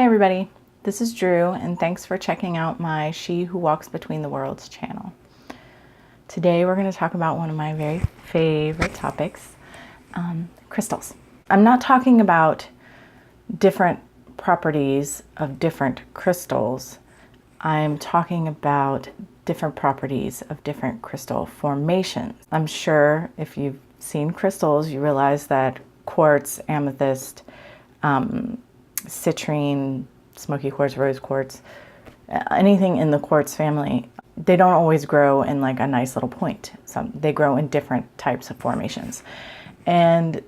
Hey everybody, this is Drew and thanks for checking out my She Who Walks Between the Worlds channel. Today we're going to talk about one of my very favorite topics, crystals. I'm not talking about different properties of different crystals. I'm talking about different properties of different crystal formations. I'm sure if you've seen crystals, you realize that quartz, amethyst, citrine, smoky quartz, rose quartz, anything in the quartz family, they don't always grow in like a nice little point. They grow in different types of formations. And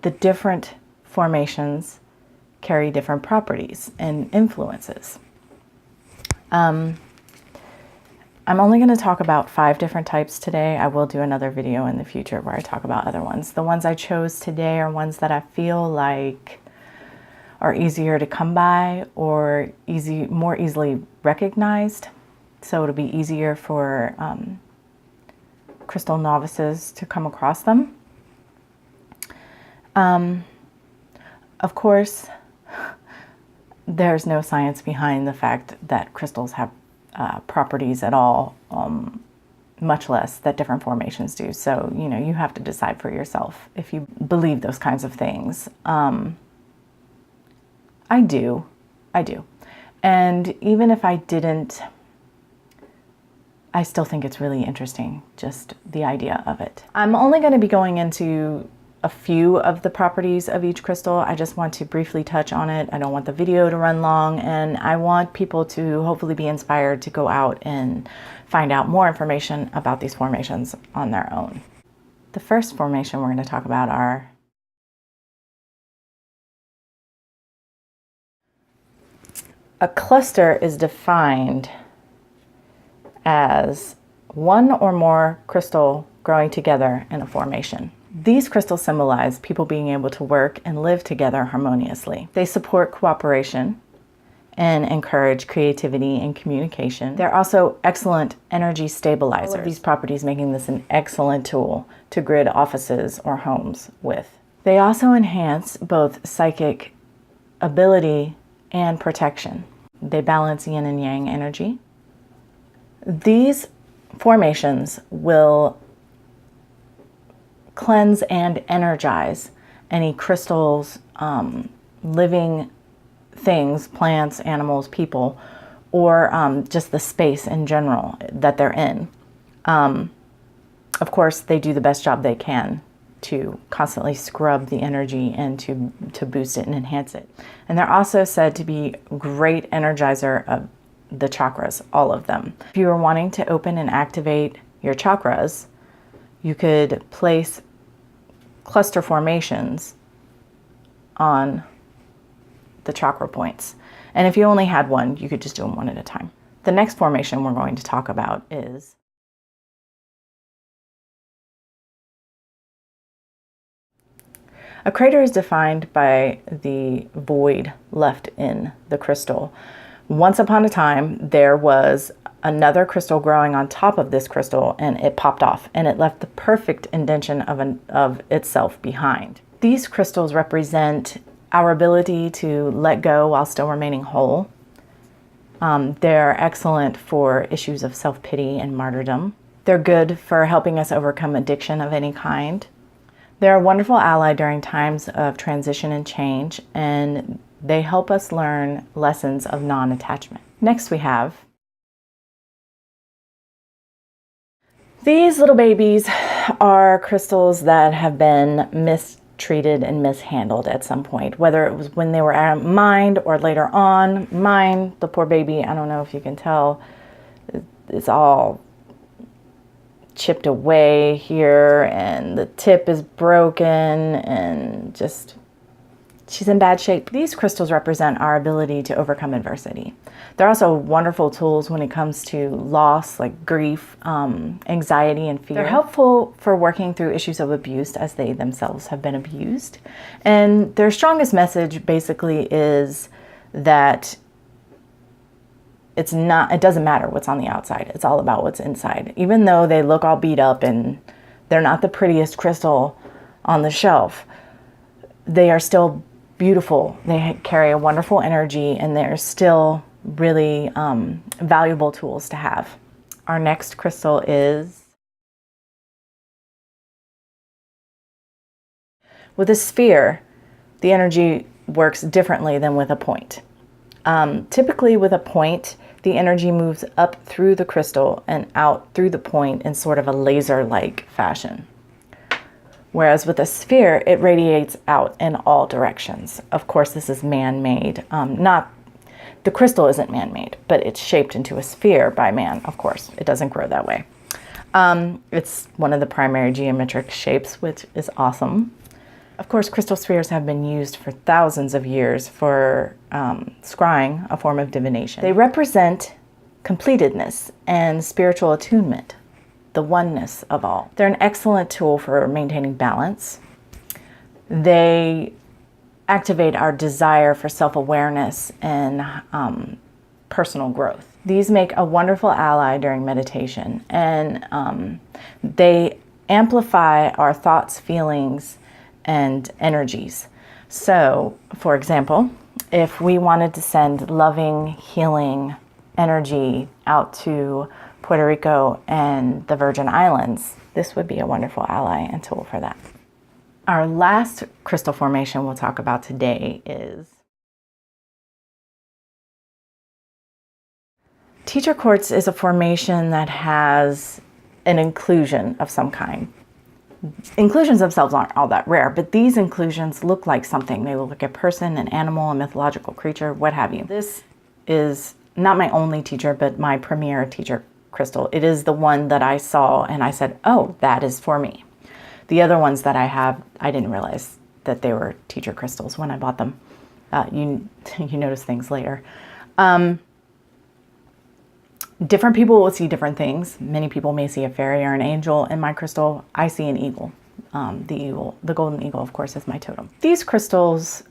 the different formations carry different properties and influences. I'm only going to talk about 5 different types today. I will do another video in the future where I talk about other ones. The ones I chose today are ones that I feel like are easier to come by or more easily recognized. So it'll be easier for crystal novices to come across them. Of course, there's no science behind the fact that crystals have properties at all, much less that different formations do. So, you know, you have to decide for yourself if you believe those kinds of things. I do. And even if I didn't, I still think it's really interesting, just the idea of it. I'm only going to be going into a few of the properties of each crystal. I just want to briefly touch on it. I don't want the video to run long, and I want people to hopefully be inspired to go out and find out more information about these formations on their own. The first formation we're going to talk about are a cluster is defined as one or more crystal growing together in a formation. These crystals symbolize people being able to work and live together harmoniously. They support cooperation and encourage creativity and communication. They're also excellent energy stabilizers. All of these properties making this an excellent tool to grid offices or homes with. They also enhance both psychic ability and protection. They balance yin and yang energy. These formations will cleanse and energize any crystals, living things, plants, animals, people, or just the space in general that they're in. Of course, they do the best job they can to constantly scrub the energy and to boost it and enhance it. And they're also said to be great energizer of the chakras, all of them. If you are wanting to open and activate your chakras, you could place cluster formations on the chakra points. And if you only had one, you could just do them one at a time. The next formation we're going to talk about is a crater is defined by the void left in the crystal. Once upon a time, there was another crystal growing on top of this crystal, and it popped off, and it left the perfect indentation of itself behind. These crystals represent our ability to let go while still remaining whole. They're excellent for issues of self-pity and martyrdom. They're good for helping us overcome addiction of any kind. They're a wonderful ally during times of transition and change, and they help us learn lessons of non-attachment. Next we have these little babies are crystals that have been mistreated and mishandled at some point, whether it was when they were mined or later on. Mine, the poor baby, I don't know if you can tell, it's all chipped away here and the tip is broken and just she's in bad shape. These crystals represent our ability to overcome adversity. They're also wonderful tools when it comes to loss, like grief, anxiety, and fear. They're helpful for working through issues of abuse as they themselves have been abused. And their strongest message basically is that it doesn't matter what's on the outside. It's all about what's inside. Even though they look all beat up and they're not the prettiest crystal on the shelf, they are still beautiful. They carry a wonderful energy, and they're still really valuable tools to have. Our next crystal is, with a sphere, the energy works differently than with a point. Typically with a point, the energy moves up through the crystal and out through the point in sort of a laser-like fashion. Whereas with a sphere, it radiates out in all directions. Of course, this is man-made. The crystal isn't man-made, but it's shaped into a sphere by man, of course. It doesn't grow that way. It's one of the primary geometric shapes, which is awesome. Of course, crystal spheres have been used for thousands of years for scrying, a form of divination. They represent completedness and spiritual attunement, the oneness of all. They're an excellent tool for maintaining balance. They activate our desire for self-awareness and personal growth. These make a wonderful ally during meditation, and they amplify our thoughts, feelings, and energies. So, for example, if we wanted to send loving, healing energy out to Puerto Rico and the Virgin Islands, this would be a wonderful ally and tool for that. Our last crystal formation we'll talk about today is teacher quartz. Is a formation that has an inclusion of some kind. Inclusions themselves aren't all that rare, but these inclusions look like something. They look like a person, an animal, a mythological creature, what have you. This is not my only teacher, but my premier teacher crystal. It is the one that I saw and I said, oh, that is for me. The other ones that I have, I didn't realize that they were teacher crystals when I bought them. You notice things later. Different people will see different things. Many people may see a fairy or an angel in my crystal. I see an eagle. The golden eagle, of course, is my totem. These crystals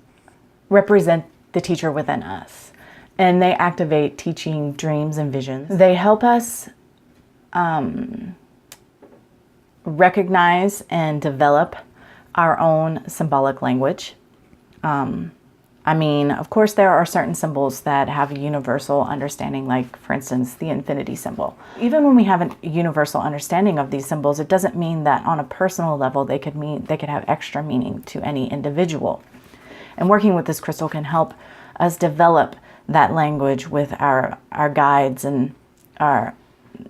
represent the teacher within us, and they activate teaching, dreams, and visions. They help us recognize and develop our own symbolic language. Of course, there are certain symbols that have a universal understanding, like, for instance, the infinity symbol. Even when we have a universal understanding of these symbols, it doesn't mean that on a personal level they could have extra meaning to any individual. And working with this crystal can help us develop that language with our guides and our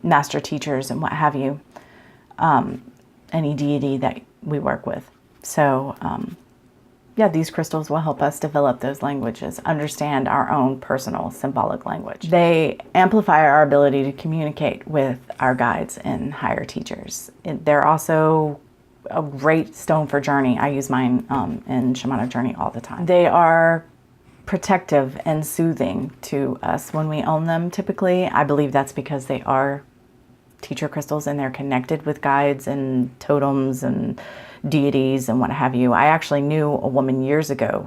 master teachers and what have you, any deity that we work with. So, these crystals will help us develop those languages, understand our own personal symbolic language. They amplify our ability to communicate with our guides and higher teachers. They're also a great stone for journey. I use mine in shamanic journey all the time. They are protective and soothing to us when we own them, typically. I believe that's because they are teacher crystals and they're connected with guides and totems and deities and what have you. I actually knew a woman years ago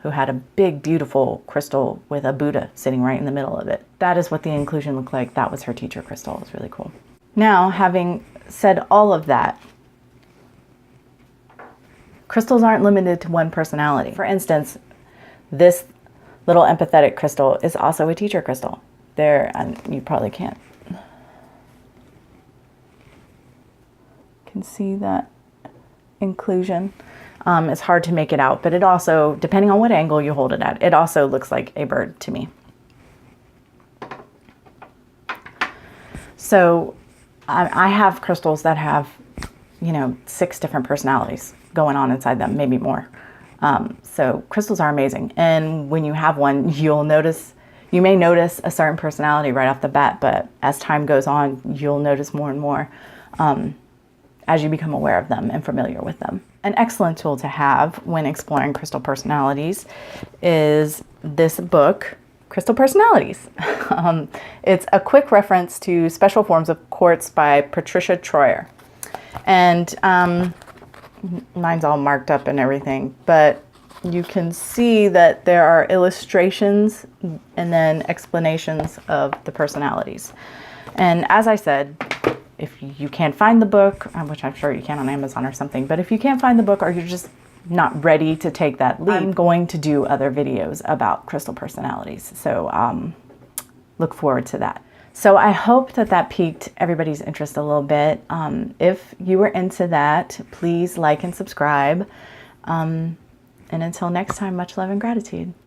who had a big, beautiful crystal with a Buddha sitting right in the middle of it. That is what the inclusion looked like. That was her teacher crystal. It was really cool. Now, having said all of that, crystals aren't limited to one personality. For instance, this little empathetic crystal is also a teacher crystal. You probably can see that inclusion. It's hard to make it out, but it also, depending on what angle you hold it at, it also looks like a bird to me. So I have crystals that have, 6 different personalities going on inside them, maybe more. So crystals are amazing. And when you have one, you may notice a certain personality right off the bat, but as time goes on, you'll notice more and more as you become aware of them and familiar with them. An excellent tool to have when exploring crystal personalities is this book, Crystal Personalities. It's a quick reference to Special Forms of Quartz by Patricia Troyer. And mine's all marked up and everything, but you can see that there are illustrations and then explanations of the personalities. And as I said, if you can't find the book, which I'm sure you can on Amazon or something, but if you can't find the book or you're just not ready to take that leap. I'm going to do other videos about crystal personalities. So look forward to that. So I hope that that piqued everybody's interest a little bit. If you were into that, please like and subscribe. And until next time, much love and gratitude.